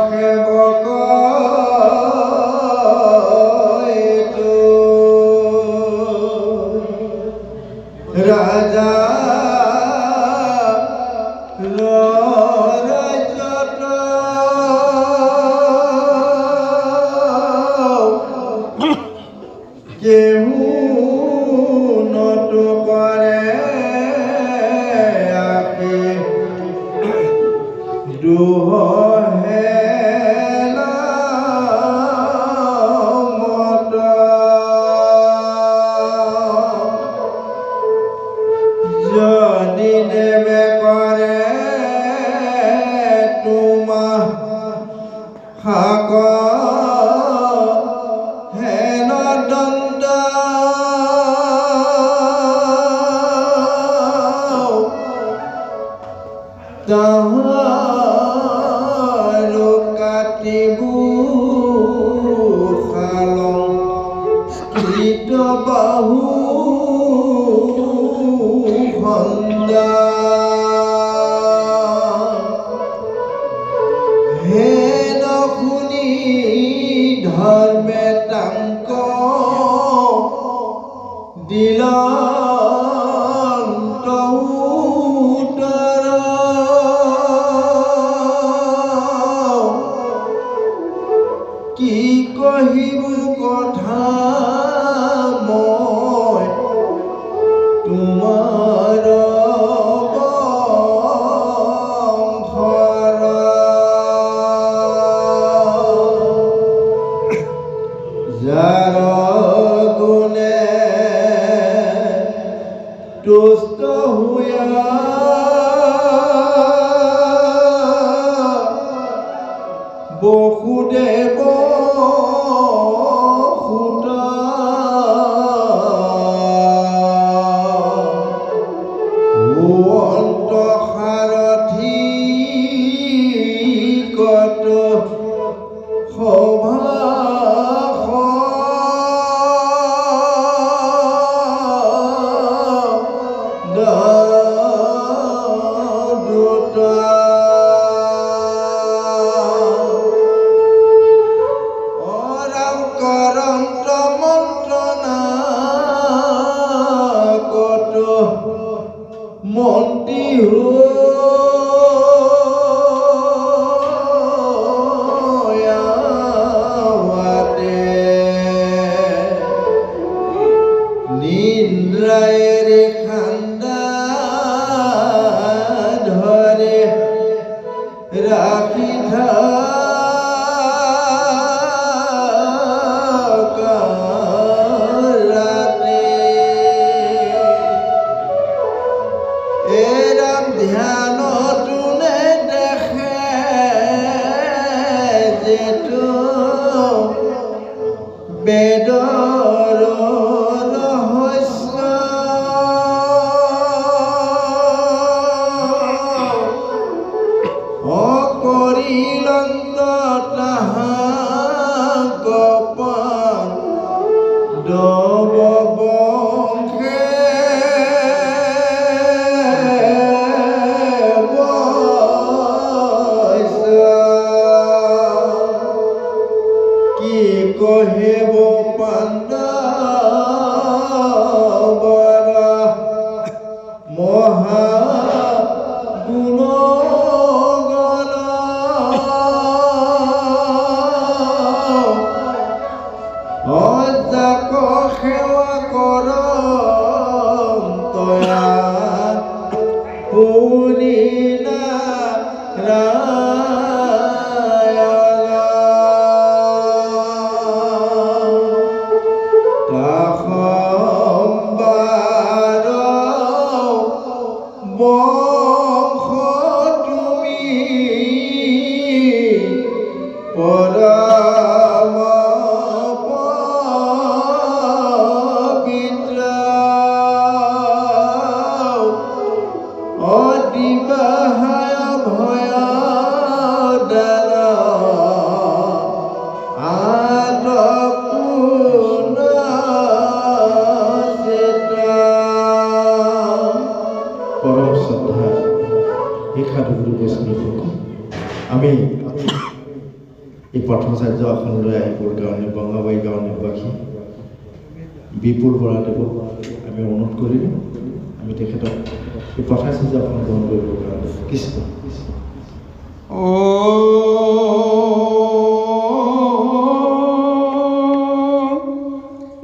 সেবক রাজা কেউ নত করে আকে দুহ মত যদি নেবে করে তোমা হাক হেন দণ্ড তাহার কাটিবু খালং কৃত বাহু খন্দা হে নখুনি ধর্মে তাঙ্ক দিলন্ত উত্তর কি কহিবু কথা মই তোমাৰ বংশৰ যাৰ গুণে তুষ্ট হোৱা বসুদেৱ সুত অন্ত সাৰথি কত সভা করন্ত মন্ত্রণা কত মন্ত্রী হতে নিন্দ্রায়ের খান্দা ধরে রাখি এরম ধ্যান তুনে দেখে যেটো বেদর রহস্য অকরিলন্ত তাহা গোপন দব বংশে কি কহেব পাণ্ডৱৰ মহা গুণ গণ এই পথচাৰ্য আসনলৈ আহিবৰ কাৰণে বঙাবাৰী গাঁও নিবাসী বিপুল বৰাদেৱক আমি অনুৰোধ কৰিলোঁ আমি তেখেতক এই পথচাৰ্য আসন গ্ৰহণ কৰিবৰ কাৰণে কৃষ্ণ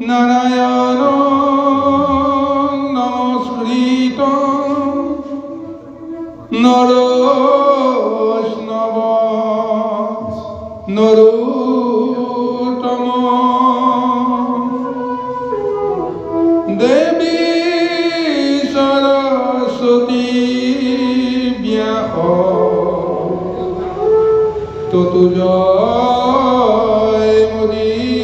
নারায়ণ নমস্কৃত নরোষ্ণব নরোত্তম দেবী সরস্বতী ব্যাস ততু জয় মুদিরয়ত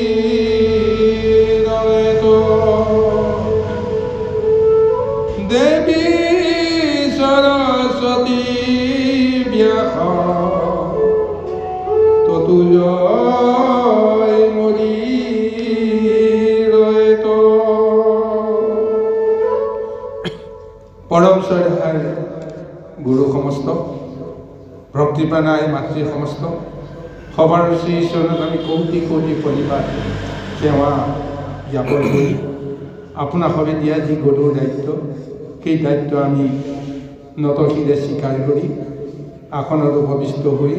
দেবী সরস্বতী ব্যাস ততু জয় মুদিরয়ত পরম শ্রদ্ধার গুরু সমস্ত ভক্তিপ্ৰাণায় মাতৃ সমস্ত সবাৰ শ্ৰী ঈশ্বৰত আমি কোটি কোটি পৰিবাৰ সেৱা জ্ঞাপন কৰি আপোনাক সবে দিয়া যি গৰুৰ দায়িত্ব সেই দায়িত্ব আমি নতশিৰে স্বীকাৰ কৰি আসনত উপবিষ্ট হৈ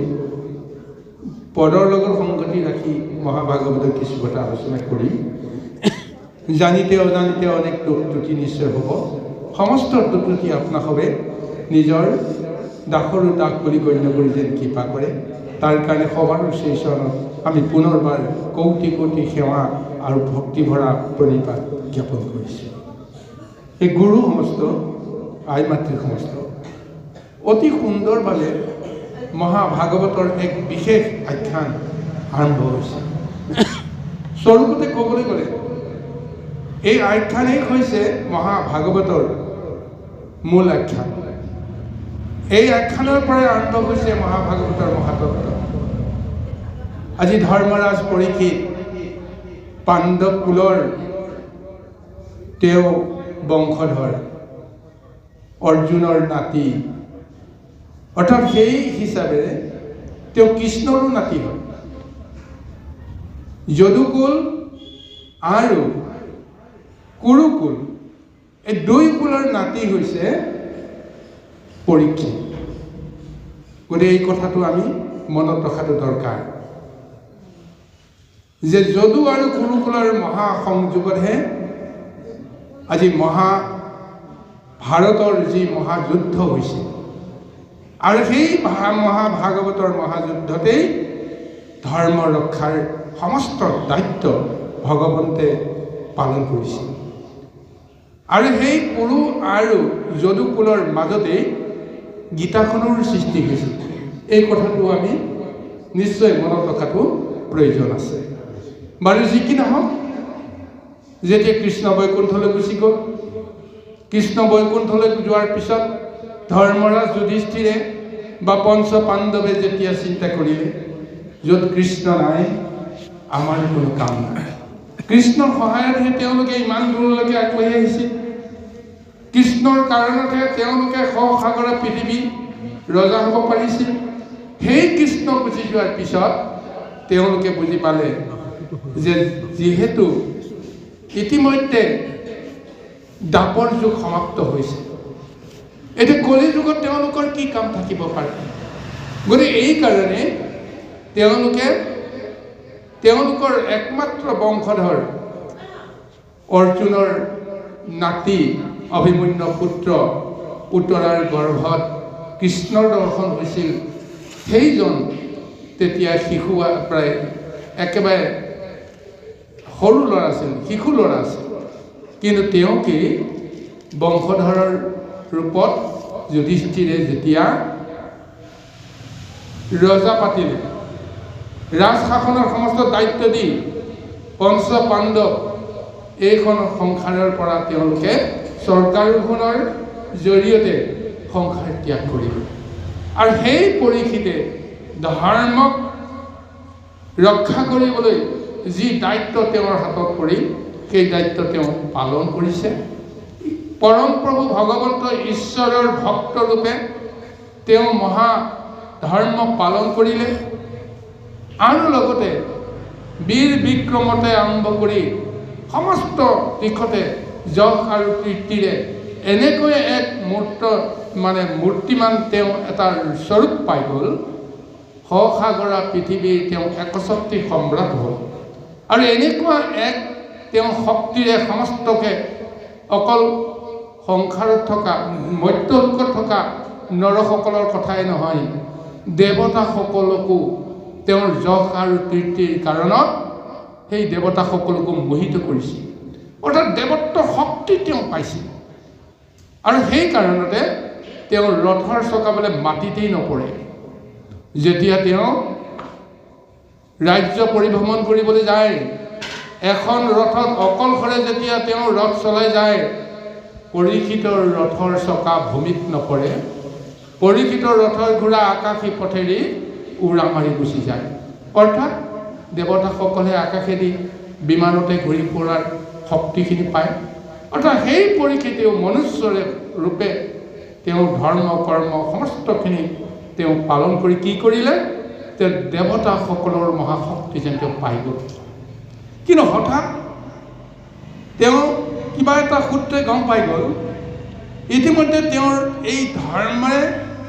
পদৰ লগত সংগতি ৰাখি মহাভাগৱতৰ কিছু কথা আলোচনা কৰি জানিতে অজানিতে অনেক দুখ ত্ৰুটি নিশ্চয় হ'ব সমস্ত দুখ ত্ৰুটি আপোনাক সবে নিজৰ দাসৰো দাস বুলি গণ্য কৰি যেন কৃপা কৰে তাৰ কাৰণে সবাৰ শ্ৰী ঈশ্বৰত আমি পুনৰবাৰ কোটি কোটি সেৱা আৰু ভক্তি ভৰা প্ৰণিপাত জ্ঞাপন কৰিছোঁ এই গুৰু সমস্ত আই মাতৃ সমস্ত অতি সুন্দৰভাৱে মহাভাগৱতৰ এক বিশেষ আখ্যান আৰম্ভ হৈছে স্বৰূপতে ক'বলৈ গ'লে এই আখ্যানেই হৈছে মহাভাগৱতৰ মূল আখ্যান এই আখ্যানৰ পৰাই আৰম্ভ হৈছে মহাভাগৱতৰ মহাতত্ত্ব আজি ধৰ্মৰাজ পৰীক্ষিত পাণ্ডৱ কুলৰ তেওঁ বংশধৰ অৰ্জুনৰ নাতি অৰ্থাৎ সেই হিচাপে তেওঁ কৃষ্ণৰো নাতি হয় যদুকুল আৰু কুৰুকুল এই দুই কুলৰ নাতি হৈছে পৰীক্ষিত গতিকে এই কথাটো আমি মনত ৰখাটো দৰকাৰ যে যদু আৰু কুৰুকুলৰ মহাসংযোগতহে আজি ভাৰতৰ যি মহাযুদ্ধ হৈছে আৰু সেই মহাভাগৱতৰ মহাযুদ্ধতেই ধৰ্ম ৰক্ষাৰ সমস্ত দায়িত্ব ভগৱন্তে পালন কৰিছিল আৰু সেই কুৰু আৰু যদুকুলৰ মাজতেই গীতাখনৰ সৃষ্টি হৈছিল এই কথাটো আমি নিশ্চয় মনত ৰখাটো প্ৰয়োজন আছে বাৰু যি কি নহওক যেতিয়া কৃষ্ণ বৈকুণ্ঠলৈ গুচি গ'ল কৃষ্ণ বৈকুণ্ঠলৈ যোৱাৰ পিছত ধৰ্মৰাজ যুধিষ্ঠিৰে বা পঞ্চ পাণ্ডৱে যেতিয়া চিন্তা কৰিলে য'ত কৃষ্ণ নাই আমাৰ কোনো কাম নাই কৃষ্ণৰ সহায়তহে তেওঁলোকে ইমান দূৰলৈকে আগবাঢ়ি আহিছিল কৃষ্ণৰ কাৰণতে তেওঁলোকে সাগৰ পৃথিৱী ৰজা হ'ব পাৰিছিল সেই কৃষ্ণ গুচি যোৱাৰ পিছত তেওঁলোকে বুজি পালে যে যিহেতু ইতিমধ্যে দাপৰ যুগ সমাপ্ত হৈছে এতিয়া কলি যুগত তেওঁলোকৰ কি কাম থাকিব পাৰে গতিকে এই কাৰণে তেওঁলোকৰ একমাত্ৰ বংশধৰ অৰ্জুনৰ নাতি অভিমন্যু পুত্ৰ উত্তৰাৰ গৰ্ভত কৃষ্ণৰ দৰ্শন হৈছিল সেইজন তেতিয়া শিশু প্ৰায় একেবাৰে সৰু ল'ৰা আছিল শিশু ল'ৰা আছিল কিন্তু তেওঁকে বংশধৰৰ ৰূপত যুধিষ্ঠিৰে যেতিয়া ৰজা পাতিলে ৰাজ শাসনৰ সমস্ত দায়িত্ব দি পঞ্চ পাণ্ডৱ এইখন সংসাৰৰ পৰা তেওঁলোকে চৰকাৰোহণৰ জৰিয়তে সংসাৰ ত্যাগ কৰিব আৰু সেই পৰীক্ষিতে ধৰ্মক ৰক্ষা কৰিবলৈ যি দায়িত্ব তেওঁৰ হাতত পৰি সেই দায়িত্ব তেওঁ পালন কৰিছে পৰম প্ৰভু ভগৱন্ত ঈশ্বৰৰ ভক্ত ৰূপে তেওঁ মহা ধৰ্ম পালন কৰিলে আৰু লগতে বীৰ বিক্ৰমতে আৰম্ভ কৰি সমস্ত দিশতে যশ আৰু কীৰ্তিৰে এনেকৈ এক মূৰ্তিমান তেওঁ এটা স্বৰূপ পাই গ'ল। সসাগৰা পৃথিৱীৰ তেওঁ একশক্তি সম্ৰাট হ'ল আৰু এনেকুৱা এক তেওঁ শক্তিৰে সমস্তকে অকল সংসাৰত থকা মধ্যলোকত থকা নৰসকলৰ কথাই নহয়, দেৱতাসকলকো তেওঁৰ যশ আৰু কীৰ্তিৰ কাৰণত সেই দেৱতাসকলকো মোহিত কৰিছিল। অৰ্থাৎ দেৱত্ব শক্তি তেওঁ পাইছিল আৰু সেই কাৰণতে তেওঁ ৰথৰ চকাবলৈ মাটিতেই নপৰে। যেতিয়া তেওঁ ৰাজ্য পৰিভ্ৰমণ কৰিবলৈ যায়, এখন ৰথত অকলশৰে যেতিয়া তেওঁ ৰথ চলাই যায়, পৰীক্ষিতৰ ৰথৰ চকা ভূমিত নপৰে, পৰীক্ষিতৰ ৰথৰ ঘোঁৰা আকাশী পথেৰি উৰা মাৰি গুচি যায়। অৰ্থাৎ দেৱতাসকলে আকাশেদি বিমানতে ঘূৰি ফুৰাৰ শক্তিখিনি পায়। অৰ্থাৎ সেই পৰীক্ষিতেও মনুষ্যৰে ৰূপে তেওঁ ধৰ্ম কৰ্ম সমস্তখিনি তেওঁ পালন কৰি কি কৰিলে, তেওঁ দেৱতাসকলৰ মহাশক্তি যেন তেওঁ পাই গ'ল। কিন্তু হঠাৎ তেওঁ কিবা এটা সূত্ৰে গম পাই গ'ল, ইতিমধ্যে তেওঁৰ এই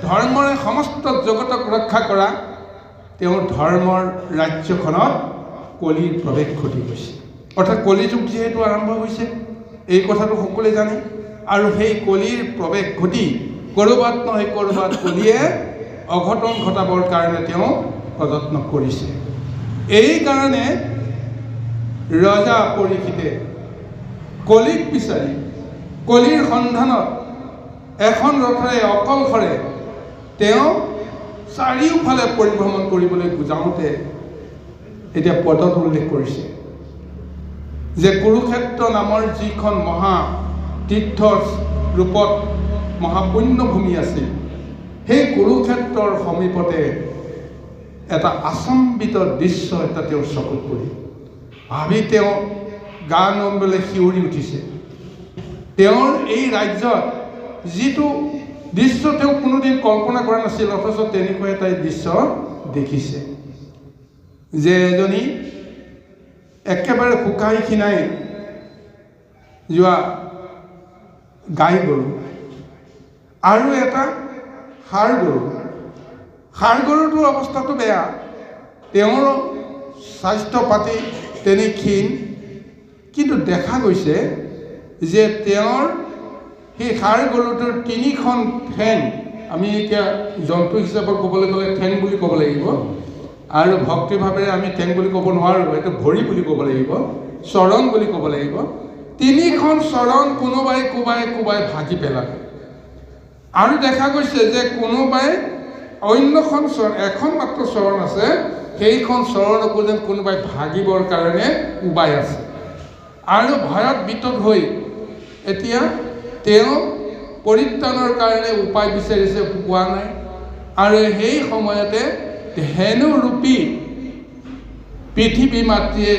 ধৰ্মৰে সমস্ত জগতক ৰক্ষা কৰা তেওঁৰ ধৰ্মৰ ৰাজ্যখনত কলিৰ প্ৰৱেশ ঘটি গৈছে। অৰ্থাৎ কলিযুগ যিহেতু আৰম্ভ হৈছে, এই কথাটো সকলোৱে জানে। আৰু সেই কলিৰ প্ৰৱেশ ঘটি ক'ৰবাত নহয় ক'ৰবাত কলিয়ে অঘটন ঘটাবৰ কাৰণে তেওঁ প্ৰযত্ন কৰিছে। এই কাৰণে ৰজা পৰীক্ষিতে কলিক বিচাৰি কলিৰ সন্ধানত এখন ৰথেৰে অকলশৰে তেওঁ চাৰিওফালে পৰিভ্ৰমণ কৰিবলৈ যাওঁতে এতিয়া পদত উল্লেখ কৰিছে যে কুৰুক্ষেত্ৰ নামৰ যিখন মহা তীৰ্থ ৰূপত মহাপুণ্যভূমি আছিল, সেই কুৰুক্ষেত্ৰৰ সমীপতে এটা আচম্বিত দৃশ্য এটা তেওঁৰ চকুত পৰিল। ভাবি তেওঁ গা নমবলৈ শিয়ৰি উঠিছে। তেওঁৰ এই ৰাজ্যত যিটো দৃশ্য তেওঁ কোনোদিন কল্পনা কৰা নাছিল, অথচ তেনেকুৱা এটা দৃশ্য দেখিছে যে এজনী একেবাৰে শুকাই খিনাই যোৱা গাই গৰু আৰু এটা ষাঁড় গৰু। ষাঁড় গৰুটোৰ অৱস্থাটো বেয়া, তেওঁৰ স্বাস্থ্য পাতি তেনে ক্ষীণ, কিন্তু দেখা গৈছে যে তেওঁৰ সেই ষাঁড় গৰুটোৰ তিনিখন ঠেং, আমি এতিয়া জন্তু হিচাপত ক'বলৈ গ'লে ঠেং বুলি ক'ব লাগিব, আৰু ভক্তিভাৱেৰে আমি ঠেং বুলি ক'ব নোৱাৰোঁ, এইটো ভৰি বুলি ক'ব লাগিব, চৰণ বুলি ক'ব লাগিব। তিনিখন চৰণ কোনোবাই কোবাই ভাগি পেলালে। আৰু দেখা গৈছে যে কোনোবাই অন্যখন এখন মাত্ৰ চৰণ আছে, সেইখন চৰণকো যেন কোনোবাই ভাগিবৰ কাৰণে কোবাই আছে। আৰু ভয়ত বিতত হৈ এতিয়া তেওঁ পৰিত্ৰাণৰ কাৰণে উপায় বিচাৰিছে, পোৱা নাই। আৰু সেই সময়তে ধেনুৰূপী পৃথিৱী মাতৃয়ে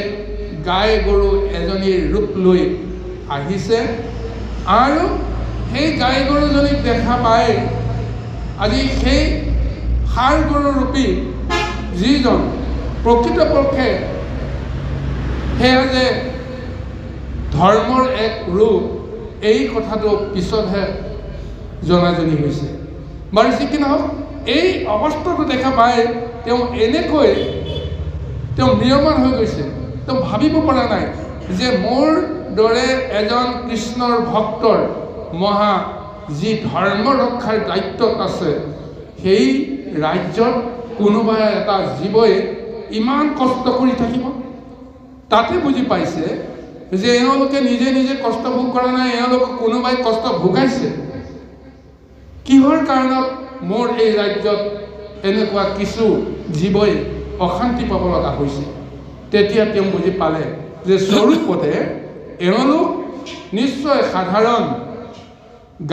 গাই গৰু এজনীৰ ৰূপ লৈ আহিছে। আৰু সেই গাই গৰুজনীক দেখা পাই আজি সেই ষাঁড় গৰুৰূপী যিজন প্ৰকৃতপক্ষে সেয়া যে ধৰ্মৰ এক ৰূপ, এই কথাটো পিছতহে জনাজনি হৈছে। বাৰু যি কি নহওক, এই অৱস্থাটো দেখা পাই তেওঁ এনেকৈ তেওঁ ম্ৰিয়মান হৈ গৈছে। তেওঁ ভাবিব পৰা নাই যে মোৰ দৰে এজন কৃষ্ণৰ ভক্তৰ মহা যি ধৰ্ম ৰক্ষাৰ দায়িত্বত আছে, সেই ৰাজ্যত কোনোবা এটা জীৱই ইমান কষ্ট কৰি থাকিব। তাতে বুজি পাইছে যে এওঁলোকে নিজে নিজে কষ্ট ভোগ কৰা নাই, এওঁলোকক কোনোবাই কষ্ট ভোগাইছে। কিহৰ কাৰণত মোৰ এই ৰাজ্যত এনেকুৱা কিছু জীৱই অশান্তি পাব লগা হৈছে? তেতিয়া তেওঁ বুজি পালে যে স্বৰূপতে এওঁলোক নিশ্চয় সাধাৰণ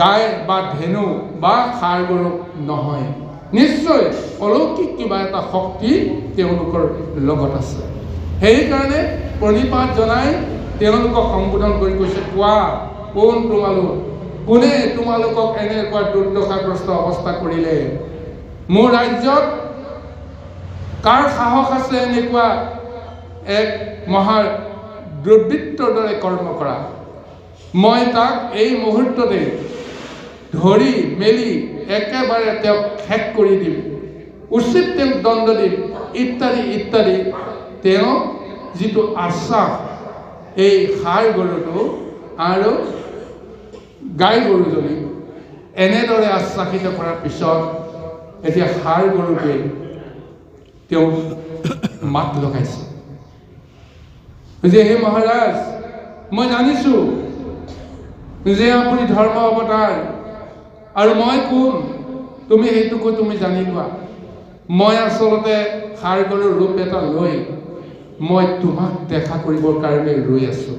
গাই বা ধেনু বা ষাঁড় গৰু নহয়, নিশ্চয় অলৌকিক কিবা এটা শক্তি তেওঁলোকৰ লগত আছে। সেইকাৰণে প্ৰণিপাত জনাই তেওঁলোকক সম্বোধন কৰি কৈছে, কোৱা কোন তোমালোক, কোনে তোমালোকক এনেকুৱা দুৰ্দশাগ্ৰস্ত অৱস্থা কৰিলে? মোৰ ৰাজ্যত কাৰ সাহস আছে এনেকুৱা এক মহা দুৰ্বৃত্তৰ দৰে কৰ্ম কৰা? মই তাক এই মুহূৰ্ততে ধৰি মেলি একেবাৰে তেওঁক শেষ কৰি দিম, উচিত তেওঁক দণ্ড দিম, ইত্যাদি ইত্যাদি। তেওঁ যিটো আশ্বাস এই ষাঁড় গৰুটো আৰু গাই গৰুজনী এনেদৰে আশ্বাসিত কৰাৰ পিছত এতিয়া ষাঁড় গৰুটোৱে তেওঁ মাত লগাইছে যে হে মহাৰাজ, মই জানিছোঁ যে আপুনি ধৰ্ম অৱতাৰ আৰু মই কোন, তুমি সেইটোকো তুমি জানি লোৱা। মই আচলতে ষাঁড় গৰুৰ ৰূপ এটা লৈ মই তোমাক দেখা কৰিবৰ কাৰণে ৰৈ আছোঁ।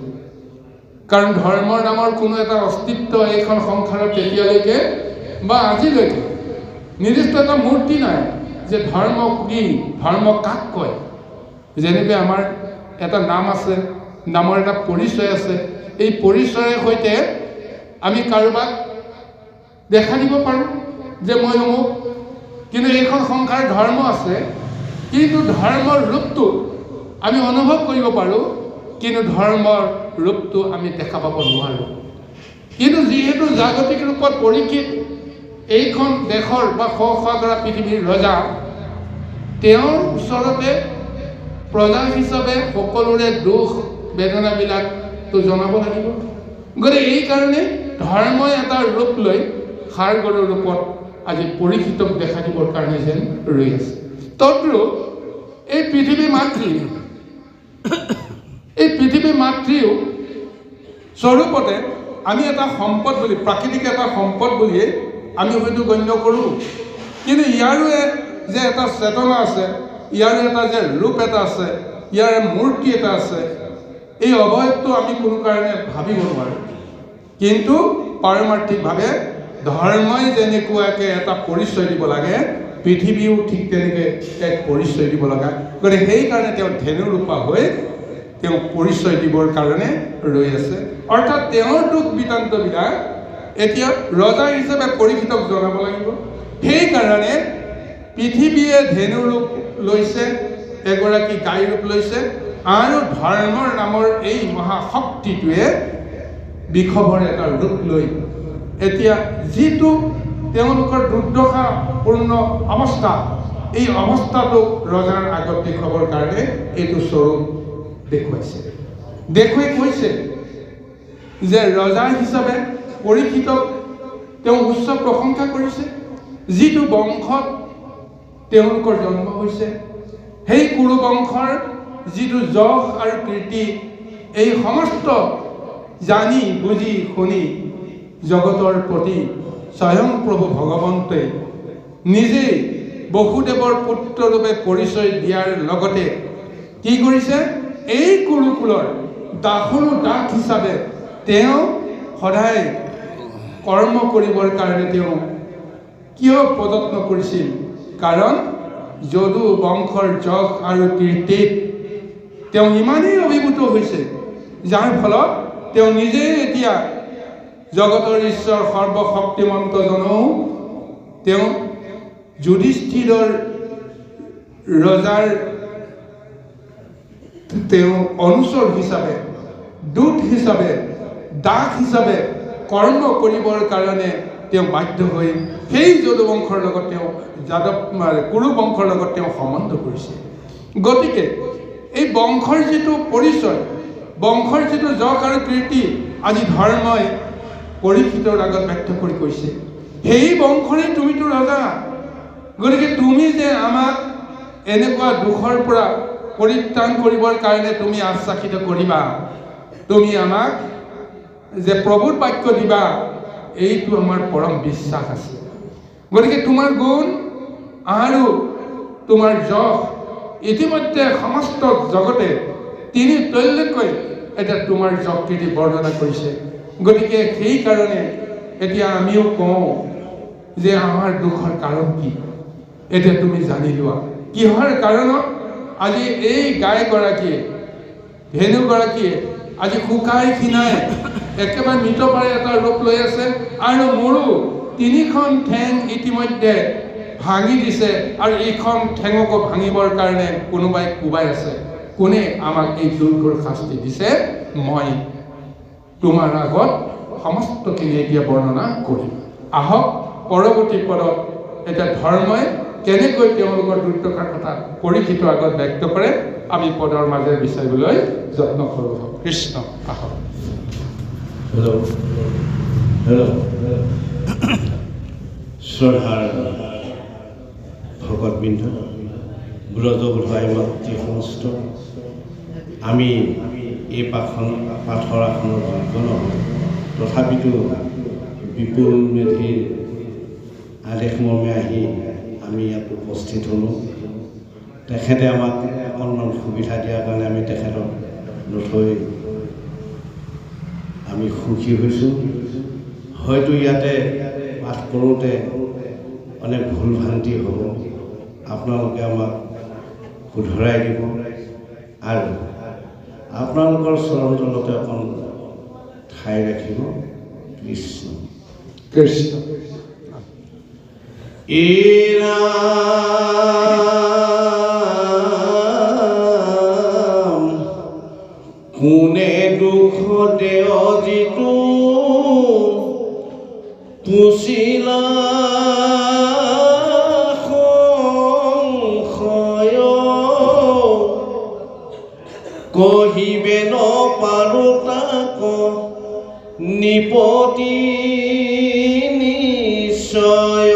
কাৰণ ধৰ্মৰ নামৰ কোনো এটা অস্তিত্ব এইখন সংসাৰত তেতিয়ালৈকে বা আজিলৈকে নিৰ্দিষ্ট এটা মূৰ্তি নাই যে ধৰ্ম কি, ধৰ্ম কাক কয়। যেনেকৈ আমাৰ এটা নাম আছে, নামৰ এটা পৰিচয় আছে, এই পৰিচয়ৰ সৈতে আমি কাৰোবাক দেখা দিব পাৰোঁ যে মই অমুক। কিন্তু এইখন সংসাৰ ধৰ্ম আছে, কিন্তু ধৰ্মৰ ৰূপটো আমি অনুভৱ কৰিব পাৰোঁ, কিন্তু ধৰ্মৰ ৰূপটো আমি দেখা পাব নোৱাৰোঁ। কিন্তু যিহেতু জাগতিক ৰূপত পৰীক্ষিত এইখন দেশৰ বা শ পৃথিৱীৰ ৰজা, তেওঁৰ ওচৰতে প্ৰজা হিচাপে সকলোৰে দুখ বেদনাবিলাকটো জনাব লাগিব। গতিকে এইকাৰণে ধৰ্মই এটা ৰূপ লৈ ষাঁড় গৰুৰ ৰূপত আজি পৰীক্ষিতক দেখা দিবৰ কাৰণে যেন ৰৈ আছে। তদ্ৰূপ এই পৃথিৱী মাতৃও স্বৰূপতে আমি এটা সম্পদ বুলি, প্ৰাকৃতিক এটা সম্পদ বুলিয়ে আমি হয়তো গণ্য কৰোঁ। কিন্তু ইয়াৰো যে এটা চেতনা আছে, ইয়াৰো এটা যে ৰূপ এটা আছে, ইয়াৰ মূৰ্তি এটা আছে, এই অৱয়বটো আমি কোনো কাৰণে ভাবিব নোৱাৰোঁ। কিন্তু পাৰমাৰ্থিকভাৱে ধৰ্মই যেনেকুৱাকৈ এটা পৰিচয় দিব লাগে, পৃথিৱীও ঠিক তেনেকৈ এক পৰিচয় দিব লগা। গতিকে সেইকাৰণে তেওঁ ধেনু ৰূপা হৈ তেওঁ পৰিচয় দিবৰ কাৰণে ৰৈ আছে। অৰ্থাৎ তেওঁৰ দুখ বৃত্তান্তবিলাক এতিয়া ৰজা হিচাপে পৰীক্ষিতক জনাব লাগিব। সেইকাৰণে পৃথিৱীয়ে ধেনু ৰূপ লৈছে, এগৰাকী গাই ৰূপ লৈছে, আৰু ধৰ্মৰ নামৰ এই মহাশক্তিটোৱে বিষৱৰ এটা ৰূপ লৈ এতিয়া যিটো তেওঁলোকৰ দুৰ্দশাপূৰ্ণ অৱস্থা, এই অৱস্থাটোক ৰজাৰ আগত দেখুৱাবৰ কাৰণে এইটো স্বৰূপ দেখুৱাইছে। দেখুৱাই কৈছে যে ৰজা হিচাপে পৰীক্ষিতক তেওঁ উচ্চ প্ৰশংসা কৰিছে। যিটো বংশত তেওঁলোকৰ জন্ম হৈছে, সেই কুৰু বংশৰ যিটো যশ আৰু কীৰ্তি, এই সমস্ত জানি বুজি শুনি জগতৰ প্ৰতি স্বয়ং প্ৰভু ভগৱন্তই নিজেই বসুদেৱৰ পুত্ৰৰূপে পৰিচয় দিয়াৰ লগতে কি কৰিছে, এই কুৰুকুলৰ দাসৰো দাস হিচাপে তেওঁ সদায় কৰ্ম কৰিবৰ কাৰণে তেওঁ কিয় প্ৰযত্ন কৰিছিল? কাৰণ যদু বংশৰ যশ আৰু কীৰ্তিত তেওঁ ইমানেই অভিভূত হৈছে, যাৰ ফলত তেওঁ নিজেই এতিয়া জগতৰ ঈশ্বৰ সৰ্বশক্তিমন্তজনও তেওঁ যুধিষ্ঠিৰৰ ৰজাৰ তেওঁ অনুচৰ হিচাপে, দূত হিচাপে, দাস হিচাপে কৰ্ম কৰিবৰ কাৰণে তেওঁ বাধ্য হৈ সেই যদু বংশৰ লগত তেওঁ কুৰু বংশৰ লগত তেওঁ সম্বন্ধ কৰিছে। গতিকে এই বংশৰ যিটো পৰিচয়, বংশৰ যিটো যশ আৰু কীৰ্তি আজি ধৰ্মই পৰীক্ষিতৰ আগত ব্যক্ত কৰি কৈছে, সেই বংশৰে তুমিতো ৰজা। গতিকে তুমি যে আমাক এনেকুৱা দুখৰ পৰা পৰিত্ৰাণ কৰিবৰ কাৰণে তুমি আশ্বাসিত কৰিবা, তুমি আমাক যে প্ৰভুৰ বাক্য দিবা, এইটো আমাৰ পৰম বিশ্বাস আছে। গতিকে তোমাৰ গুণ আৰু তোমাৰ যশ ইতিমধ্যে সমস্ত জগতে তিনি তৈলকৈ এতিয়া তোমাৰ যশ কীৰ্তি বৰ্ণনা কৰিছে। গতিকে সেইকাৰণে এতিয়া আমিও কওঁ যে আমাৰ দুখৰ কাৰণ কি, এতিয়া তুমি জানি লোৱা। কিহৰ কাৰণত আজি এই গাইগৰাকীয়ে, ধেনুগৰাকীয়ে আজি শুকাই ক্ষীণাই একেবাৰে মৃতপাৰে এটা ৰূপ লৈ আছে, আৰু মোৰো তিনিখন ঠেং ইতিমধ্যে ভাঙি দিছে আৰু এইখন ঠেঙকো ভাঙিবৰ কাৰণে কোনোবাই কোবাই আছে। কোনে আমাক এই দুৰ্ঘৰ শাস্তি দিছে? মই তোমাৰ আগত সমস্তখিনি এতিয়া বৰ্ণনা কৰিম। আহক পৰৱৰ্তী পদত এতিয়া ধৰ্মই কেনেকৈ তেওঁলোকৰ দুৰ্দশাৰ কথা পৰীক্ষিতৰ আগত ব্যক্ত কৰে আমি পদৰ মাজে বিচাৰিবলৈ যত্ন কৰোঁ। কৃষ্ণ আহক। শ্ৰদ্ধাৰ ভকতবৃন্দ, ব্ৰজবোধাই মাতৃ সমস্ত, আমি এই পাঠৰ আসনৰ যোগ্য নহয়, তথাপিতো বিপুল মেধিৰ আদেশ মৰ্মে আহি আমি ইয়াত উপস্থিত হ'লোঁ। তেখেতে আমাক অকণমান সুবিধা দিয়াৰ কাৰণে আমি তেখেতক নথৈ আমি সুখী হৈছোঁ। হয়তো ইয়াতে পাঠ কৰোঁতে অনেক ভুল ভ্ৰান্তি হ'ব, আপোনালোকে আমাক শুধৰাই দিব আৰু আপোনালোকৰ চৰণ তলতে অকণ ঠাই ৰাখিব। কৃষ্ণ কৃষ্ণ। কোনে দুখ দেয় যিটো পুছিলা সংশয়, কহিবে নপাৰো তাক নিপতি নিশ্চয়।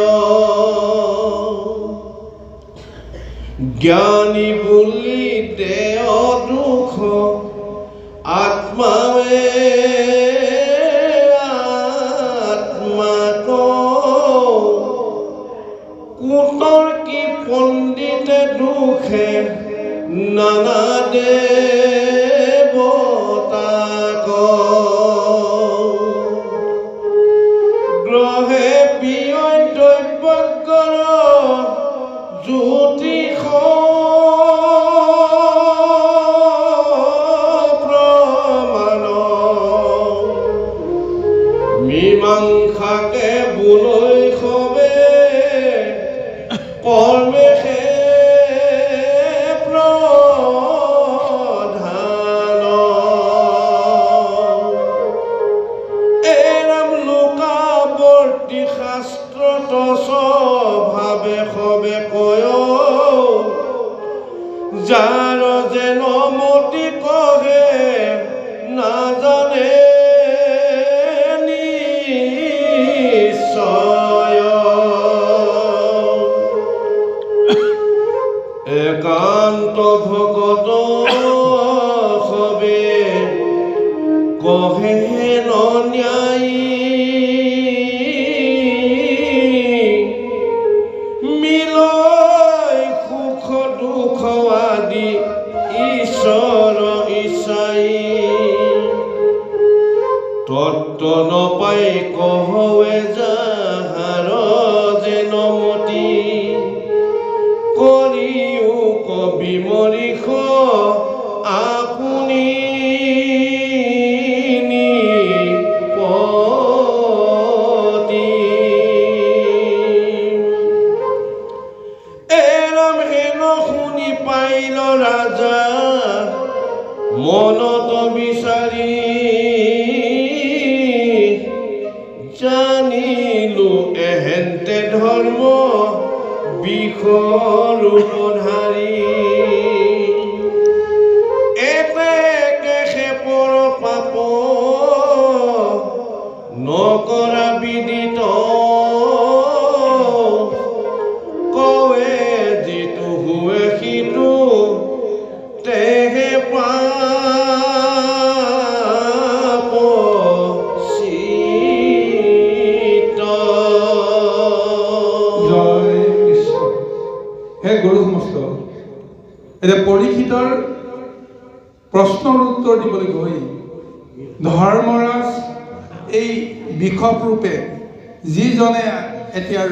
জ্ঞানী বুলি দেয় দুখ আত্মাৱে আত্মাক, কুতৰ্কী পণ্ডিতে দুখে নানা দেৱতাক, গ্ৰহে পিয় দৈৱজ্ঞৰ জ্যোতিষ প্ৰমাণ, মীমাংসাকে বোলৈ সবে কৰ্মেহে প্ৰধান। এৰাম লোকাৱৰ্তী শাস্ত্ৰত স্বভাৱে সবে কয়, যাৰ যেন মতি কহে নাজানে নিশ্চয়। একান্ত ভকত সবে কহে ন্যায়ী, মিলয় সুখ দুখ আদি ঈশ্বৰ ইচ্ছাই, তত্ত্ব নপাই কহৱে যাহাৰ যেন মতি, কৰিও কবি মৰিষ আপুনি নিপতি। এৰাম হেন শুনি পাইল ৰাজা মনত বিচাৰি, জানিলো এহেন্তে ধৰ্ম বিষৰূপধাৰী, এতেকে খেপৰ পাপ নকৰা বিদিত, কৱে যিটো হুৱে সিটো তেহে পাপ চিত। জয় কৃষ্ণ। হে গুৰু সমস্ত, এতিয়া পৰীক্ষিতৰ প্ৰশ্নৰ উত্তৰ দিবলৈ গৈ ধৰ্মৰাজ এই বিষপ ৰূপে যিজনে এতিয়া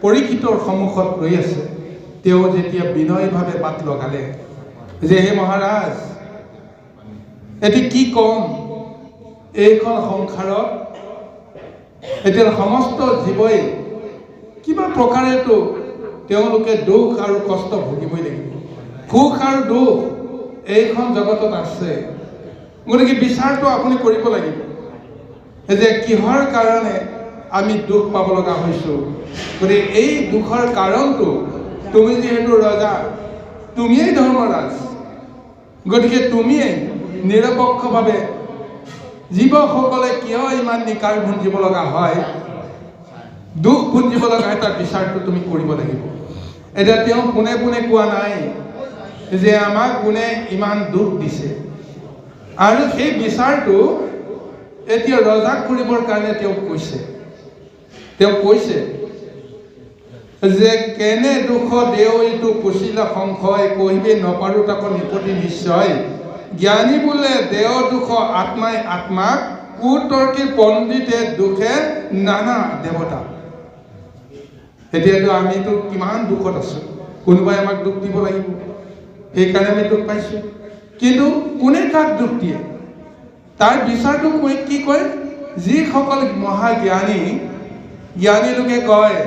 পৰীক্ষিতৰ সন্মুখত ৰৈ আছে, তেওঁ যেতিয়া বিনয়ভাৱে বাট লগালে যে হে মহাৰাজ, এতিয়া কি ক'ম, এইখন সংসাৰত এতিয়া সমস্ত জীৱই কিবা প্ৰকাৰেতো তেওঁলোকে দুখ আৰু কষ্ট ভুগিবই লাগিব। সুখ আৰু দুখ এইখন জগতত আছে। গতিকে বিচাৰটো আপুনি কৰিব লাগিব যে কিহৰ কাৰণে আমি দুখ পাব লগা হৈছোঁ। গতিকে এই দুখৰ কাৰণটো তুমি যিহেতু ৰজা, তুমিয়েই ধৰ্মৰাজ, গতিকে তুমিয়েই নিৰপেক্ষভাৱে জীৱসকলে কিয় ইমান নিকাৰ ভুঞ্জিব লগা হয়, দুখ ভুঞ্জিব লগা হয়, তাৰ বিচাৰটো তুমি কৰিব লাগিব। এতিয়া তেওঁ পোনে পোনে কোৱা নাই যে আমাক কোনে ইমান দুখ দিছে, আৰু সেই বিচাৰটো এতিয়া ৰজাক কৰিবৰ কাৰণে তেওঁ কৈছে যে কেনে দুখ দেও এইটো পুচিলা সংশয়, কহিবে নপাৰো তাকো নিপতি নিশ্চয়। জ্ঞানী বোলে দেও দুখ আত্মাই আত্মাক, কুতৰ্কী পণ্ডিতে দুখে নানা দেৱতা। এতিয়াতো আমিতো কিমান দুখত আছো, কোনোবাই আমাক দুখ দিব লাগিব, সেইকাৰণে আমি দুখ পাইছোঁ। কিন্তু কোনে কাক দুখ দিয়ে, তাৰ বিচাৰটো কি কয়? যিসকল মহাজ্ঞানী লোকে কয়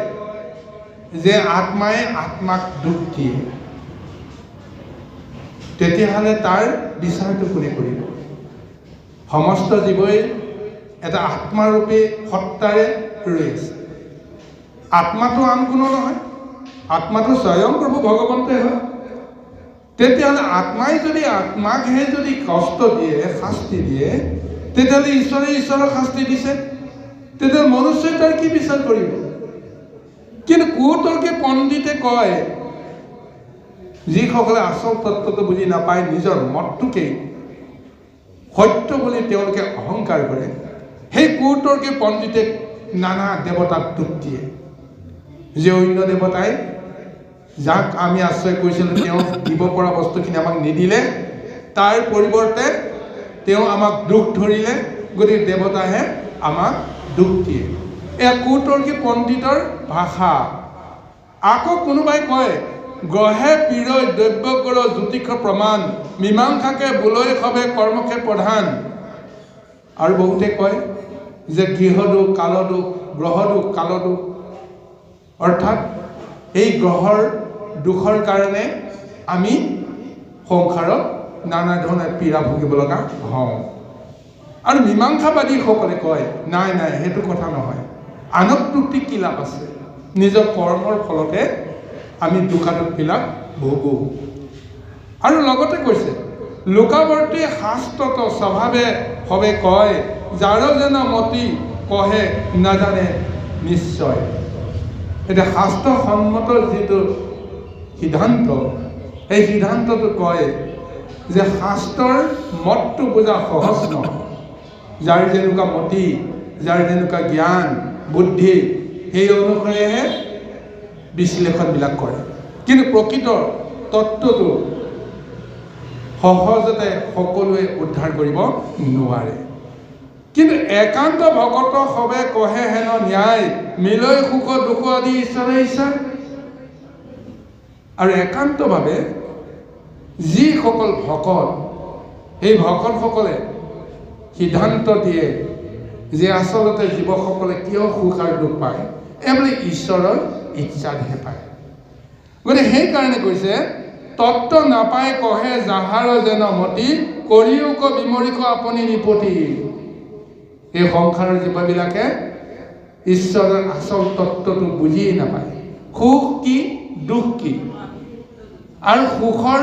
যে আত্মাই আত্মাক দুখ দিয়ে, তেতিয়াহ'লে তাৰ বিচাৰটো কোনে কৰিব? সমস্ত জীৱই এটা আত্মাৰূপী সত্তাৰে ৰৈ আছে। আত্মাটো আন কোনো নহয়, আত্মাটো স্বয়ং প্ৰভু ভগৱন্তই হয়। তেতিয়াহ'লে আত্মাই যদি আত্মাকহে যদি কষ্ট দিয়ে, শাস্তি দিয়ে, তেতিয়াহ'লে ঈশ্বৰক শাস্তি দিছে, তেতিয়াহ'লে মনুষ্যই তাৰ কি বিচাৰ কৰিব? কিন্তু কুতৰ্কী পণ্ডিতে কয়, যিসকলে আচল তত্ত্বটো বুজি নাপায়, নিজৰ মতটোকেই সত্য বুলি তেওঁলোকে অহংকাৰ কৰে, সেই কুতৰ্কী পণ্ডিতে নানা দেৱতাক দুখ দিয়ে। যে অন্য দেৱতাই যাক আমি আশ্ৰয় কৰিছিলোঁ, তেওঁ দিব পৰা বস্তুখিনি আমাক নিদিলে, তাৰ পৰিৱৰ্তে তেওঁ আমাক দুখ ধৰিলে, গতিকে দেৱতাহে আমাক দুখ দিয়ে। এয়া কুতৰ্কী পণ্ডিতৰ ভাষা। আকৌ কোনোবাই কয়, গ্ৰহে পীৰৈ দ্ৰব্য কৰ জ্যোতিষ প্ৰমাণ, মীমাংসাকে বোলৈ সবে কৰ্মকে প্ৰধান। আৰু বহুতে কয় যে গৃহ দুখ, কাল দুখ, গ্ৰহ দুখ, কাল দুখ, অৰ্থাৎ এই গ্ৰহৰ দুখৰ কাৰণে আমি সংসাৰত নানা ধৰণে পীড়া ভুগিব লগা হওঁ। আৰু মীমাংসাবাদীসকলে কয়, নাই সেইটো কথা নহয়, আনক দুখটি কি লাভ আছে, নিজৰ কৰ্মৰ ফলতে আমি দুখাদুখবিলাক ভোগো। আৰু লগতে কৈছে, লোকাৱৰ্তী শাস্ত্ৰত স্বভাৱে সবে কয়, যাৰ যেন মতি কহে নাজানে নিশ্চয়। এতিয়া শাস্ত্ৰসন্মত যিটো সিদ্ধান্ত, এই সিদ্ধান্তটো কয় যে শাস্ত্ৰৰ মতটো বুজা সহজ নহয়। যাৰ যেনেকুৱা মতি, যাৰ যেনেকুৱা জ্ঞান বুদ্ধি, সেই অনুসাৰেহে বিশ্লেষণবিলাক কৰে। কিন্তু প্ৰকৃত তত্ত্বটো সহজতে সকলোৱে উদ্ধাৰ কৰিব নোৱাৰে। কিন্তু একান্ত ভকত সবে কহে হেন ন্যায়, মিলৈ সুখ দুখ আদি ঈশ্বৰে ঈশ্বৰ। আৰু একান্তভাৱে যিসকল ভকত, সেই ভকতসকলে সিদ্ধান্ত দিয়ে যে আচলতে জীৱসকলে কিয় সুখ আৰু দুখ পায়, এইবোলে ঈশ্বৰৰ ইচ্ছাতহে পায়। গতিকে সেইকাৰণে কৈছে, তত্ত্ব নাপায় কহে যাহাৰ যেন মতি, কৰিয়োক বিমৰিক আপুনি নিপতি। এই সংসাৰৰ জীৱবিলাকে ঈশ্বৰৰ আচল তত্ত্বটো বুজিয়েই নাপায়। সুখ কি, দুখ কি, আৰু সুখৰ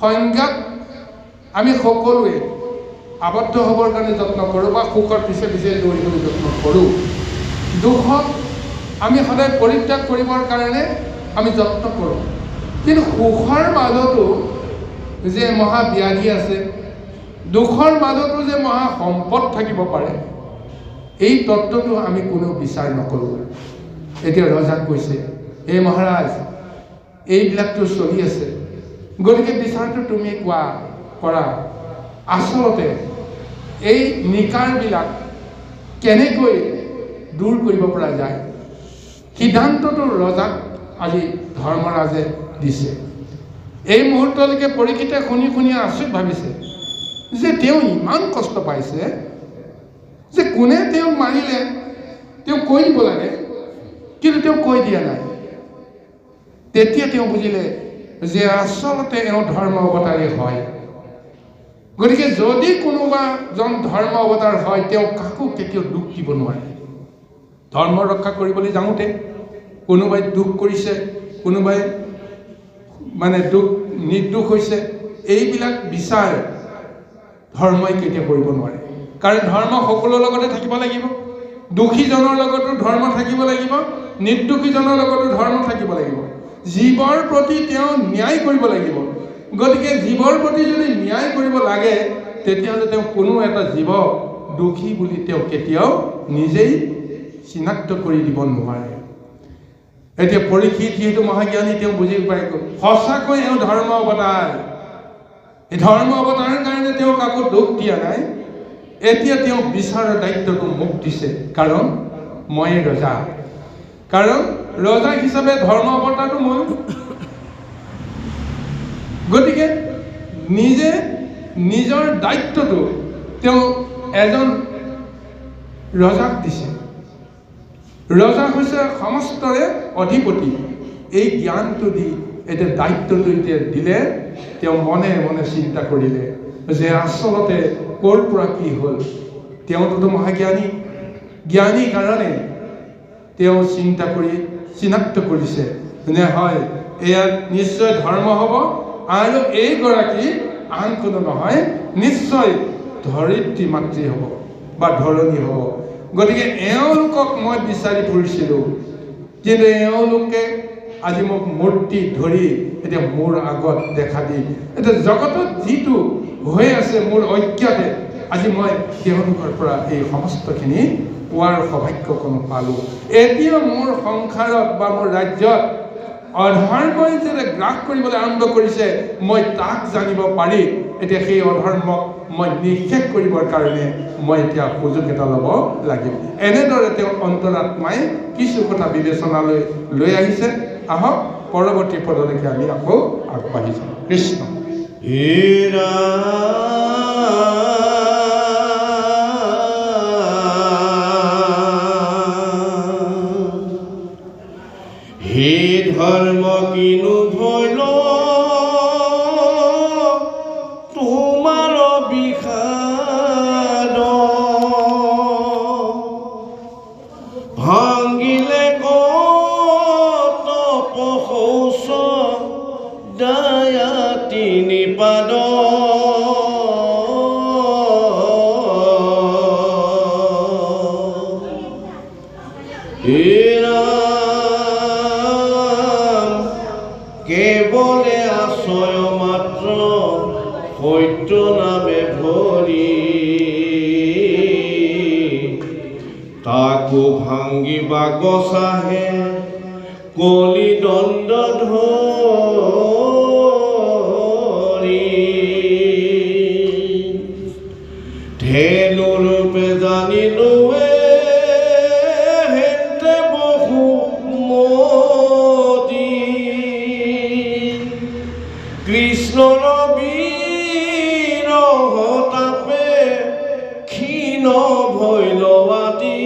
সংজ্ঞাত আমি সকলোৱে আবদ্ধ হ'বৰ কাৰণে যত্ন কৰোঁ বা সুখৰ পিছে পিছে দৌৰিবলৈ যত্ন কৰোঁ। দুখক আমি সদায় পৰিত্যাগ কৰিবৰ কাৰণে আমি যত্ন কৰোঁ। কিন্তু সুখৰ মাজতো যে মহা ব্যাধি আছে, দুখৰ মাজতো যে মহা সম্পদ থাকিব পাৰে, এই তত্ত্বটো আমি কোনেও বিচাৰ নকৰোঁ। এতিয়া ৰজাক কৈছে, এই মহাৰাজ, এইবিলাকতো চলি আছে, গতিকে বিচাৰটো তুমি কৰা। আচলতে এই নিকাৰবিলাক কেনেকৈ দূৰ কৰিব পৰা যায়, সিদ্ধান্তটো ৰজাক আজি ধৰ্মৰাজে দিছে। এই মুহূৰ্তলৈকে পৰীক্ষিতে শুনি আচৰিত ভাবিছে যে তেওঁ ইমান কষ্ট পাইছে যে কোনে তেওঁক মাৰিলে তেওঁ কৈ দিব লাগে, কিন্তু তেওঁ কৈ দিয়া নাই। তেতিয়া তেওঁ বুজিলে যে আচলতে এওঁ ধৰ্ম অৱতাৰী হয়। গতিকে যদি কোনোবাজন ধৰ্ম অৱতাৰ হয় তেওঁ কাকো কেতিয়াও দুখ দিব নোৱাৰে। ধৰ্ম ৰক্ষা কৰিবলৈ যাওঁতে কোনোবাই দুখ কৰিছে, কোনোবাই দুখ নিৰ্দোষ হৈছে, এইবিলাক বিচাৰ ধৰ্মই কেতিয়াও কৰিব নোৱাৰে। কাৰণ ধৰ্ম সকলোৰ লগতে থাকিব লাগিব। দোষীজনৰ লগতো ধৰ্ম থাকিব লাগিব, নিৰ্দোষীজনৰ লগতো ধৰ্ম থাকিব লাগিব। জীৱৰ প্ৰতি তেওঁ ন্যায় কৰিব লাগিব। গতিকে জীৱৰ প্ৰতি যদি ন্যায় কৰিব লাগে তেতিয়াহ'লে তেওঁ কোনো এটা জীৱ দোষী বুলি তেওঁ কেতিয়াও নিজেই চিনাক্ত কৰি দিব নোৱাৰে। এতিয়া পৰীক্ষিত যিহেতু মহাজ্ঞানী তেওঁ বুজি পাই গ'ল সঁচাকৈ এওঁ ধৰ্ম অৱতাৰ। এই ধৰ্ম অৱতাৰৰ কাৰণে তেওঁ কাকো দুখ দিয়া নাই। এতিয়া তেওঁ বিচাৰৰ দায়িত্বটো মোক দিছে, কাৰণ মই ৰজা। কাৰণ ৰজা হিচাপে ধৰ্ম অৱতাৰটো মই। গতিকে নিজে নিজৰ দায়িত্বটো তেওঁ এজন ৰজাক দিছে। ৰজা হৈছে সমস্তৰে অধিপতি। এই জ্ঞানটো দি এতিয়া দায়িত্বটো এতিয়া দিলে তেওঁ মনে মনে চিন্তা কৰিলে যে আচলতে ক'ৰ পৰা কি হ'ল। তেওঁতো মহাজ্ঞানী, জ্ঞানী কাৰণে তেওঁ চিন্তা কৰি চিনাক্ত কৰিছে যে হয় এয়া নিশ্চয় ধৰ্ম হ'ব, আৰু এইগৰাকী আন কোনো নহয়, নিশ্চয় ধৰিত্ৰী মাতৃ হ'ব বা ধৰণী হ'ব। গতিকে এওঁলোকক মই বিচাৰি ফুৰিছিলোঁ, কিন্তু এওঁলোকে আজি মোক মূৰ্তি ধৰি এতিয়া মোৰ আগত দেখা দি এতিয়া জগতত যিটো হৈ আছে মোৰ অজ্ঞাতে আজি মই তেওঁলোকৰ পৰা এই সমস্তখিনি পোৱাৰ সৌভাগ্যকণ পালোঁ। এতিয়া মোৰ সংসাৰত বা মোৰ ৰাজ্যত অধৰ্মই যেতিয়া গ্ৰাস কৰিবলৈ আৰম্ভ কৰিছে মই তাক জানিব পাৰি এতিয়া সেই অধৰ্মক মই নিষেধ কৰিবৰ কাৰণে মই এতিয়া সুযোগ এটা ল'ব লাগিব। এনেদৰে তেওঁ অন্তৰাত্মাই কিছু কথা বিবেচনালৈ লৈ আহিছে। আহক পৰৱৰ্তী পদলৈকে আমি আকৌ আগবাঢ়িছোঁ। কৃষ্ণ হে ধৰ্ম কিনো ভৈল তোমাৰ বিষাদ ভাঙিলে কত পশৌচ দায়া তিনি পাদ কেৱলে আশ্ৰয় মাত্ৰ সত্য নামে ভৰি তাকো ভাঙিবা গছাহে কলি দণ্ড ধৰি ধেনু ৰূপে জানিলোৱে হেতে বহু কৃষ্ণৰ বিৰহ তাপে ক্ষীণ ভৈলৱাতী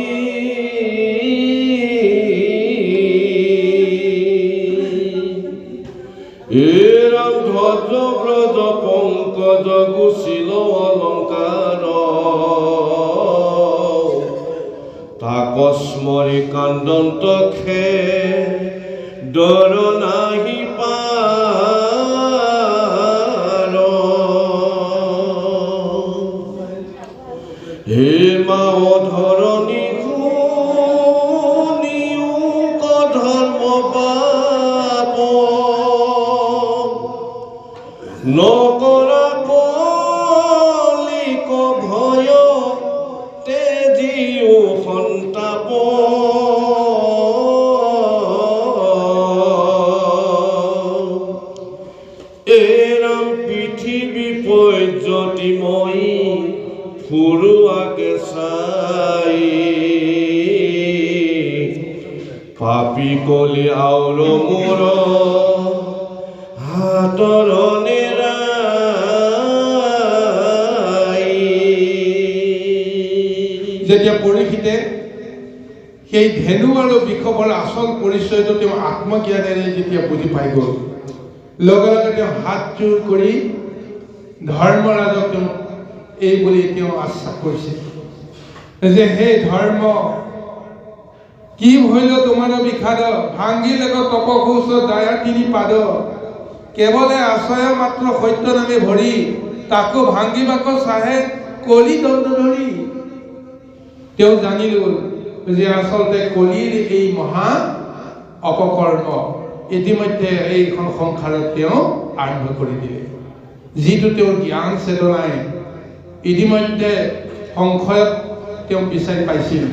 এৰাম ধ্বজ ব্ৰজ পংকজ গুচিল অলংকাৰ তাক স্মৰি কান্দন্ত খে ডৰ নাহি পা হে মা অধৰণী শুনিও ধৰ্ম পাপ নকৰা কলিক ভয় তেজিও সন্তাপ এৰাম পৃথিৱী পৰ্যতিময়ী ফুৰুৱাকে চাই পাপী কলি আউৰ মোৰ হাতৰ নেৰাই। যেতিয়া পৰীক্ষিতে সেই ধেনু আৰু বৃষভৰ আচল পৰিচয়টো তেওঁ আত্মজ্ঞানেৰে যেতিয়া বুজি পাই গ'ল, লগে লগে তেওঁ হাত জোৰ কৰি ধৰ্মৰাজক তেওঁ এই বুলি তেওঁ আশ্বাস কৰিছে যে হে ধৰ্ম, কি হইল তোমার বিষাদ, ভাঙ্গি লেগ তপঘোষ দয়া তিনি পাদ, কেবলে আশ্রয় মাত্র সত্য নামে ভরি, তাকো ভাঙ্গিবাক চাহে কলি দণ্ড ধৰি। তেওঁ জানিল যে আচলতে কলিৰ এই মহা অপকৰ্ম ইতিমধ্যে এইখন সংসাৰত তেওঁ আৰম্ভ কৰি দিলে। যিটো তেওঁৰ জ্ঞান চেতনাই ইতিমধ্যে সংশয়ত তেওঁ বিচাৰি পাইছিল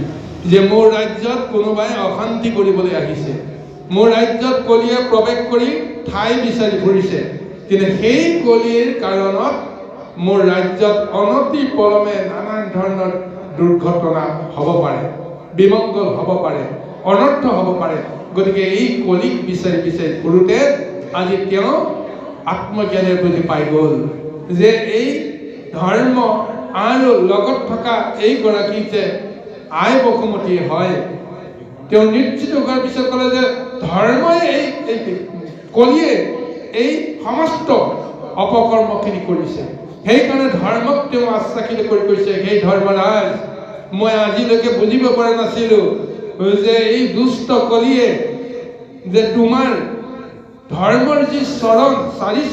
যে মোৰ ৰাজ্যত কোনোবাই অশান্তি কৰিবলৈ আহিছে, মোৰ ৰাজ্যত কলিয়ে প্ৰৱেশ কৰি ঠাই বিচাৰি ফুৰিছে, কিন্তু সেই কলিৰ কাৰণত মোৰ ৰাজ্যত অনতি পলমে নানান ধৰণৰ দুৰ্ঘটনা হ'ব পাৰে, বিমংগল হ'ব পাৰে, অনৰ্থ হ'ব পাৰে। গতিকে এই কলিক বিচাৰি বিচাৰি ফুৰোতে আজি তেওঁ আত্মজ্ঞানে বুজি পাই গ'ল যে এই ধৰ্ম আৰু লগত থকা এইগৰাকী যে আই বসুমতী হয়। তেওঁ নিশ্চিত হোৱাৰ পিছত ক'লে যে ধৰ্মই এই কলিয়ে এই সমস্ত অপকৰ্মখিনি কৰিছে। সেইকাৰণে ধৰ্মক তেওঁ আশ্বাসিত কৰি কৈছে, সেই ধৰ্মৰাজ, মই আজিলৈকে বুজিব পৰা নাছিলোঁ যে এই দুষ্ট কলিয়ে যে তোমাৰ ধৰ্মৰ যি চৰণ, চাৰি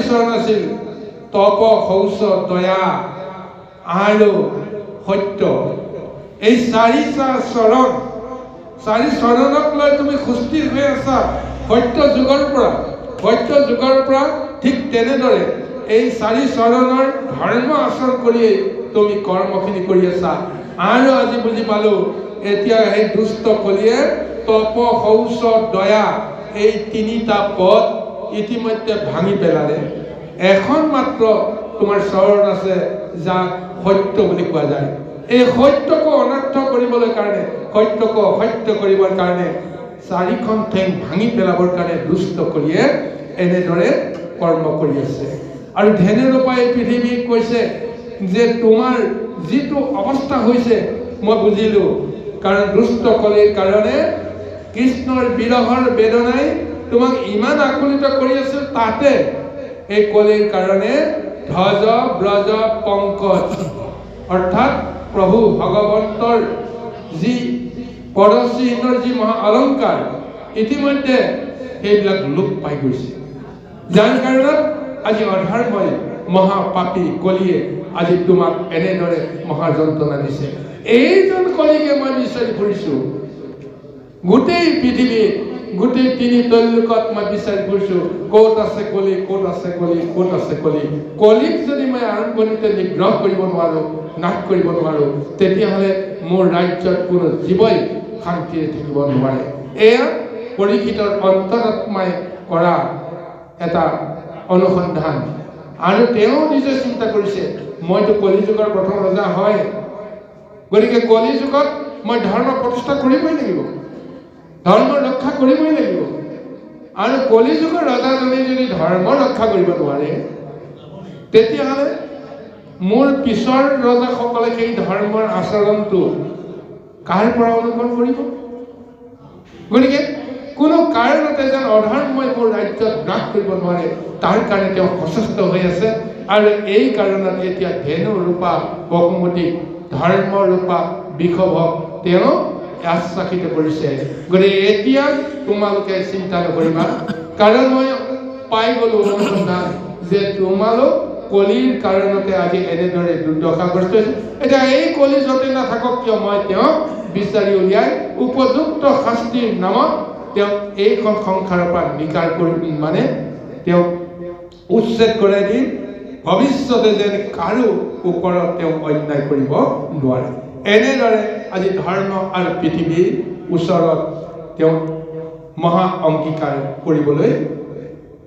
চৰণ আছিল, তপ, শৌচ, দয়া আৰু সত্য, এই চাৰিটা চৰণক লৈ তুমি সুস্থিৰ হৈ আছা সত্য যুগৰ পৰা। ঠিক তেনেদৰে এই চাৰি চৰণৰ ধৰ্ম আচৰণ কৰিয়েই তুমি কৰ্মখিনি কৰি আছা। আৰু আজি বুজি পালো, এতিয়া এই দুষ্ট কলিয়ে তপ, শৌচ, দয়া এই তিনিটা পদ ইতিমধ্যে ভাঙি পেলালে। এখন মাত্ৰ তোমাৰ চৰণ আছে যাক সত্য বুলি কোৱা যায়। এই সত্যক অনৰ্থ কৰিবলৈ কাৰণে, সত্যক অসত্য কৰিবৰ কাৰণে, চাৰিখন ঠেং ভাঙি পেলাবৰ কাৰণে দুষ্ট কলিয়ে এনেদৰে কৰ্ম কৰি আছে। আৰু ধেনুৰূপাই পৃথিৱীক কৈছে যে তোমাৰ যিটো অৱস্থা হৈছে মই বুজিলোঁ, কাৰণ দুষ্ট কলিৰ কাৰণে কৃষ্ণৰ বিৰহৰ বেদনাই তোমাক ইমান আকুলিত কৰি আছিল। তাতে এই কলিৰ কাৰণে ধ্বজ, ব্ৰজ, পংকজ অৰ্থাৎ প্ৰভু ভগৱন্তৰ যি পৰশ্ৰীহীনৰ যি মহা অলংকাৰ ইতিমধ্যে সেইবিলাক লোপ পাই গৈছে। যাৰ কাৰণত আজি অধৰ্মই মহাপাপী কলিয়ে আজি তোমাক এনেদৰে মহা যন্ত্ৰণা দিছে। এইজন কলিকে মই বিচাৰি ফুৰিছোঁ গোটেই পৃথিৱীত, গোটেই তিনি তৈলোকত মই বিচাৰি ফুৰিছোঁ, ক'ত আছে কলি, ক'ত আছে কলি, ক'ত আছে কলি। কলিক যদি মই আৰম্ভণিতে নিগ্ৰহ কৰিব নোৱাৰোঁ, নাশ কৰিব নোৱাৰোঁ, তেতিয়াহ'লে মোৰ ৰাজ্যত কোনো জীৱই শান্তিৰে থাকিব নোৱাৰে। এয়া পৰীক্ষিতৰ অন্তৰাত্মাই কৰা এটা অনুসন্ধান। আৰু তেওঁ নিজে চিন্তা কৰিছে, মইতো কলিযুগৰ প্ৰথম ৰজা হয়, গতিকে কলিযুগত মই ধৰ্ম প্ৰতিষ্ঠা কৰিবই লাগিব, ধৰ্ম ৰক্ষা কৰিবই লাগিব। আৰু কলিযুগৰ ৰজাজনে যদি ধৰ্ম ৰক্ষা কৰিব নোৱাৰে, তেতিয়াহ'লে মোৰ পিছৰ ৰজাসকলে সেই ধৰ্মৰ আচৰণটো কাৰ পৰা অনুকৰণ কৰিব? গতিকে কোনো কাৰণতে যেন অধৰ্মই মোৰ ৰাজ্যত গ্ৰাস কৰিব নোৱাৰে, তাৰ কাৰণে তেওঁ সচেষ্ট হৈ আছে। আৰু এই কাৰণত এতিয়া ধেনু ৰূপা বসুমতী, ধৰ্ম ৰূপা বৃষভক তেওঁ আশ্বাসিত কৰিছে। গতিকে এতিয়া তোমালোকে চিন্তা নকৰিবা, কাৰণ মই পাই গ'লো অনুসন্ধান যে তোমালোক কলিৰ কাৰণতে আজি এনেদৰে দুৰ্দশাগ্ৰস্ত হৈছে। এতিয়া এই কলি য'তে নাথাকক কিয়, মই তেওঁক বিচাৰি উলিয়াই উপযুক্ত শাস্তিৰ নামত তেওঁক এইখন সংসাৰৰ পৰা নিকাৰ কৰি তেওঁক উচ্ছেদ কৰাই দি ভৱিষ্যতে যেন কাৰো ওপৰত তেওঁ অন্যায় কৰিব নোৱাৰে। এনেদৰে আজি ধৰ্ম আৰু পৃথিৱীৰ ওচৰত তেওঁ মহা অংগীকাৰ কৰিবলৈ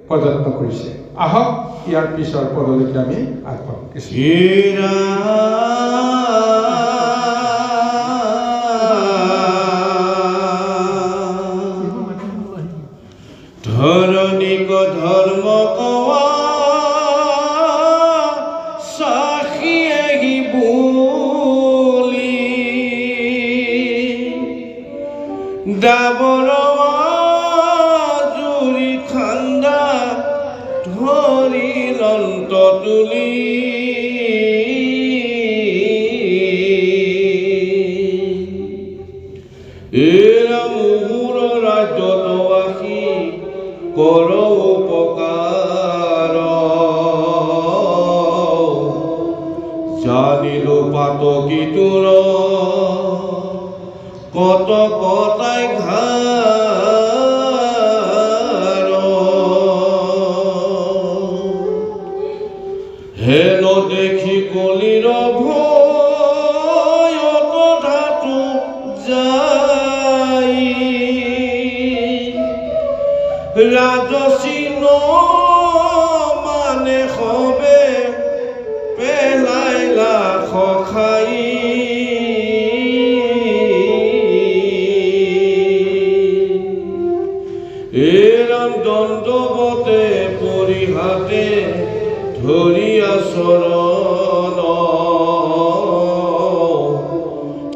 প্ৰযত্ন কৰিছে। আহক ইয়াৰ পিছৰ পদলৈকে আমি আগবাঢ়ো। ধৰণিক ধৰ্ম কৱা সাখী আহি বুলি জুৰি খান্দা ধৰি লন্ত তুলি এৰা মুহুৰ ৰাজ্যত আহি কৰ উপকাৰ জানিলো পাতকি তোৰ কত কটাই ঘাৰ হেন দেখি কলিৰ ভয়ত ধাতু যাই ৰাজসিন মানে সবে পেলাইলা সখাই এৰাম দণ্ডবতে পৰিহাতে ধৰিয়া চৰণ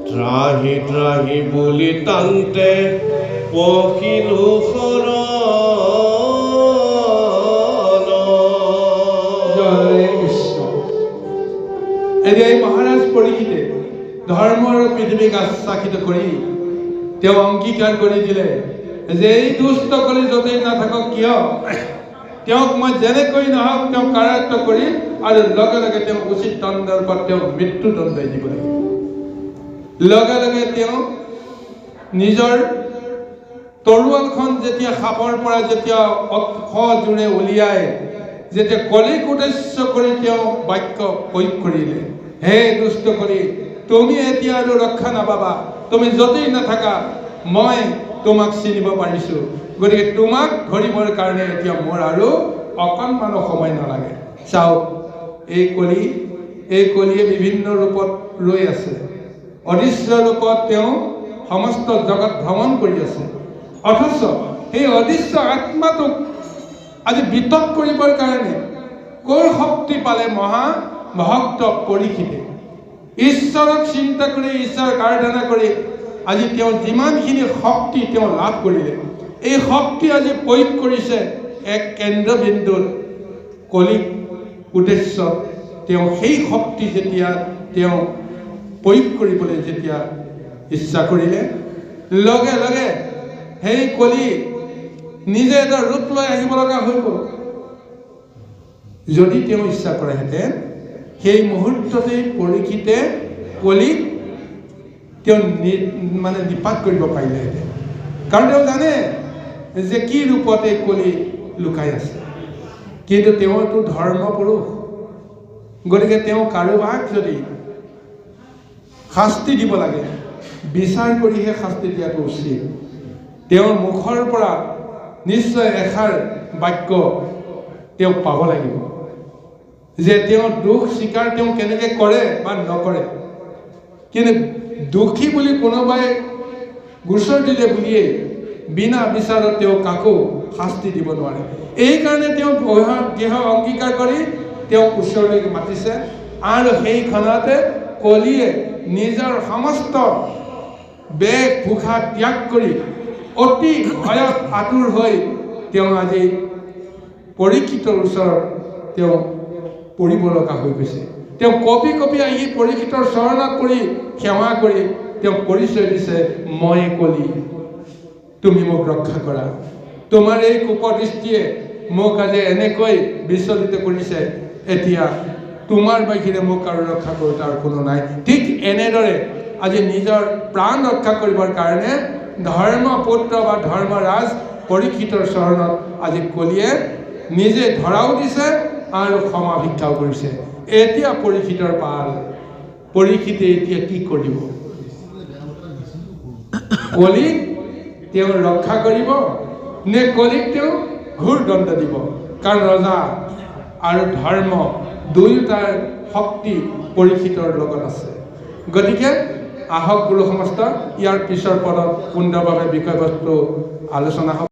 ত্ৰাহি ত্ৰাহি বুলি তান্তে পখিলো শৰণ জয় কৃষ্ণ। এতিয়া এই মহাৰাজ পৰীক্ষিতে ধৰ্ম আৰু পৃথিৱীক আশ্বাসিত কৰি তেওঁ অংগীকাৰ কৰি দিলে যে এই দুষ্ট কৰি য'তেই নাথাকক কিয় তেওঁক মই যেনেকৈ নহওক তেওঁক কাৰায়ত্ব কৰি আৰু লগে লগে তেওঁ উচিত দণ্ডৰ ওপৰত তেওঁক মৃত্যুদণ্ডই দিব লাগিব। লগে লগে তেওঁ নিজৰ তৰোৱালখন যেতিয়া সাপৰ পৰা যেতিয়া সজোৰে উলিয়াই যেতিয়া কলিক উদ্দেশ্য কৰি তেওঁ বাক্য প্ৰয়োগ কৰিলে, হে দুষ্ট কৰি তুমি এতিয়া আৰু ৰক্ষা নাপাবা, তুমি য'তেই নাথাকা মই তোমাক চিনিব পাৰিছোঁ, গতিকে তোমাক ধৰিবৰ কাৰণে এতিয়া মোৰ আৰু অকণমানো সময় নালাগে। চাওক এই কলিয়ে বিভিন্ন ৰূপত ৰৈ আছে। অদৃশ্য ৰূপত তেওঁ সমস্ত জগত ভ্ৰমণ কৰি আছে, অথচ সেই অদৃশ্য আত্মাটোক আজি বিতত কৰিবৰ কাৰণে কৰ শক্তি পালে মহাভক্ত পৰীক্ষিতে ঈশ্বৰক চিন্তা কৰি ঈশ্বৰক আৰাধনা কৰি আজি তেওঁ যিমানখিনি শক্তি তেওঁ লাভ কৰিলে, এই শক্তি আজি প্ৰয়োগ কৰিছে এক কেন্দ্ৰবিন্দুত কলিক উদ্দেশ্য। তেওঁ সেই শক্তি যেতিয়া তেওঁ প্ৰয়োগ কৰিবলৈ যেতিয়া ইচ্ছা কৰিলে, লগে লগে সেই কলি নিজে এটা ৰূপ লৈ আহিব লগা হৈ গ'ল। যদি তেওঁ ইচ্ছা কৰেহেঁতেন সেই মুহূৰ্ততেই পৰীক্ষিতে কলিক তেওঁ নিপাত কৰিব পাৰিলেহেঁতেন, কাৰণ তেওঁ জানে যে কি ৰূপতে কলি লুকাই আছে। কিন্তু তেওঁতো ধৰ্ম পুৰুষ, গতিকে তেওঁ কাৰোবাক যদি শাস্তি দিব লাগে বিচাৰ কৰিহে শাস্তি দিয়াটো উচিত। তেওঁৰ মুখৰ পৰা নিশ্চয় এষাৰ বাক্য তেওঁ পাব লাগিব যে তেওঁ দুখ স্বীকাৰ তেওঁ কেনেকৈ কৰে বা নকৰে। কিন্তু দোষী বুলি কোনোবাই গোচৰ দিলে বুলিয়েই বিনা বিচাৰত তেওঁ কাকো শাস্তি দিব নোৱাৰে। এইকাৰণে তেওঁ গৃহ অংগীকাৰ কৰি তেওঁক ওচৰলৈকে মাতিছে আৰু সেইখনতে কলিয়ে নিজৰ সমস্ত বেগ ভোষা ত্যাগ কৰি অতি ভয়ত আতুৰ হৈ তেওঁ আজি পৰীক্ষিতৰ ওচৰত তেওঁ পৰিব লগা হৈ গৈছে। তেওঁ কঁপি কঁপি আহি পৰীক্ষিতৰ চৰণত পৰি সেৱা কৰি তেওঁ পৰিচয় দিছে, মই কলি, তুমি মোক ৰক্ষা কৰা। তোমাৰ এই কুপদৃষ্টিয়ে মোক আজি এনেকৈ বিচলিত কৰিছে, এতিয়া তোমাৰ বাহিৰে মোক আৰু ৰক্ষা কৰোঁতা আৰু কোনো নাই। ঠিক এনেদৰে আজি নিজৰ প্ৰাণ ৰক্ষা কৰিবৰ কাৰণে ধৰ্মপুত্ৰ বা ধৰ্মৰাজ পৰীক্ষিতৰ চৰণত আজি কলিয়ে নিজে ধৰাও দিছে আৰু ক্ষমা ভিক্ষাও কৰিছে। এতিয়া পৰীক্ষিতৰ পাল, পৰীক্ষিতে এতিয়া কি কৰিব? কলিক তেওঁ ৰক্ষা কৰিব নে কলিক তেওঁ ঘোৰ দণ্ড দিব? কাৰণ ৰজা আৰু ধৰ্ম দুয়োটাৰ শক্তি পৰীক্ষিতৰ লগত আছে। গতিকে আহক গুৰু সমস্ত, ইয়াৰ পিছৰ পদত সুন্দৰভাৱে বিষয়বস্তু আলোচনা হ'ব।